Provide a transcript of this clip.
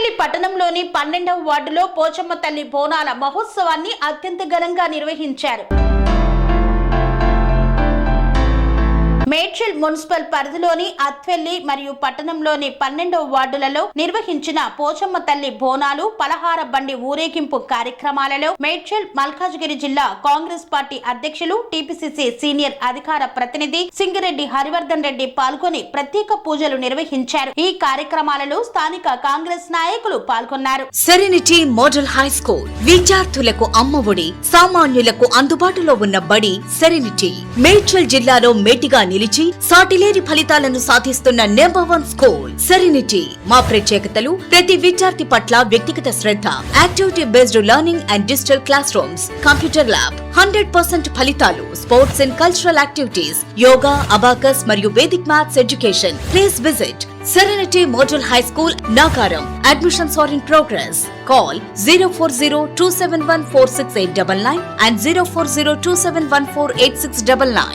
అత్వెల్లి పట్టణంలోని 12వ వార్డులో పోచమ్మ తల్లి బోనాల మహోత్సవాన్ని అత్యంత ఘనంగా నిర్వహించారు. మేడ్చల్ మున్సిపల్ పరిధిలోని అత్వెల్లి మరియు పట్టణంలోని 12వ వార్డులలో నిర్వహించిన పోచమ్మ తల్లి బోనాలు పలహార బండి ఊరేగింపు కార్యక్రమాలలో మేడ్చల్ మల్కాజ్గిరి జిల్లా కాంగ్రెస్ పార్టీ అధ్యక్షులు టీపీసీసీ సీనియర్ అధికార ప్రతినిధి సింగిరెడ్డి హరివర్ధన్ రెడ్డి పాల్గొని ప్రత్యేక పూజలు నిర్వహించారు. ఈ కార్యక్రమాలలో స్థానిక కాంగ్రెస్ నాయకులు పాల్గొన్నారు. సెరెనిటీ మోడల్ హై స్కూల్ విద్యార్థులకు అమ్మఒడి, సామాన్యులకు అందుబాటులో ఉన్న బడి సెరెనిటీ. మేడ్చల్ జిల్లాలో మేటిగా నిలిచి సాటిలేని ఫలితాలను సాధిస్తున్న నెంబర్ 1 స్కూల్ సెరెనిటీ. మా ప్రత్యేకతలు ప్రతి విద్యార్థి పట్ల వ్యక్తిగత శ్రద్ధ, activity based learning and digital classrooms, computer lab, 100% ఫలితాలు, sports and cultural activities, yoga, abacus మరియు Vedic maths education. Please visit Serenity Model High School, Nagaram. Admissions are in progress. Call 040-271-46899 and 040-271-48699.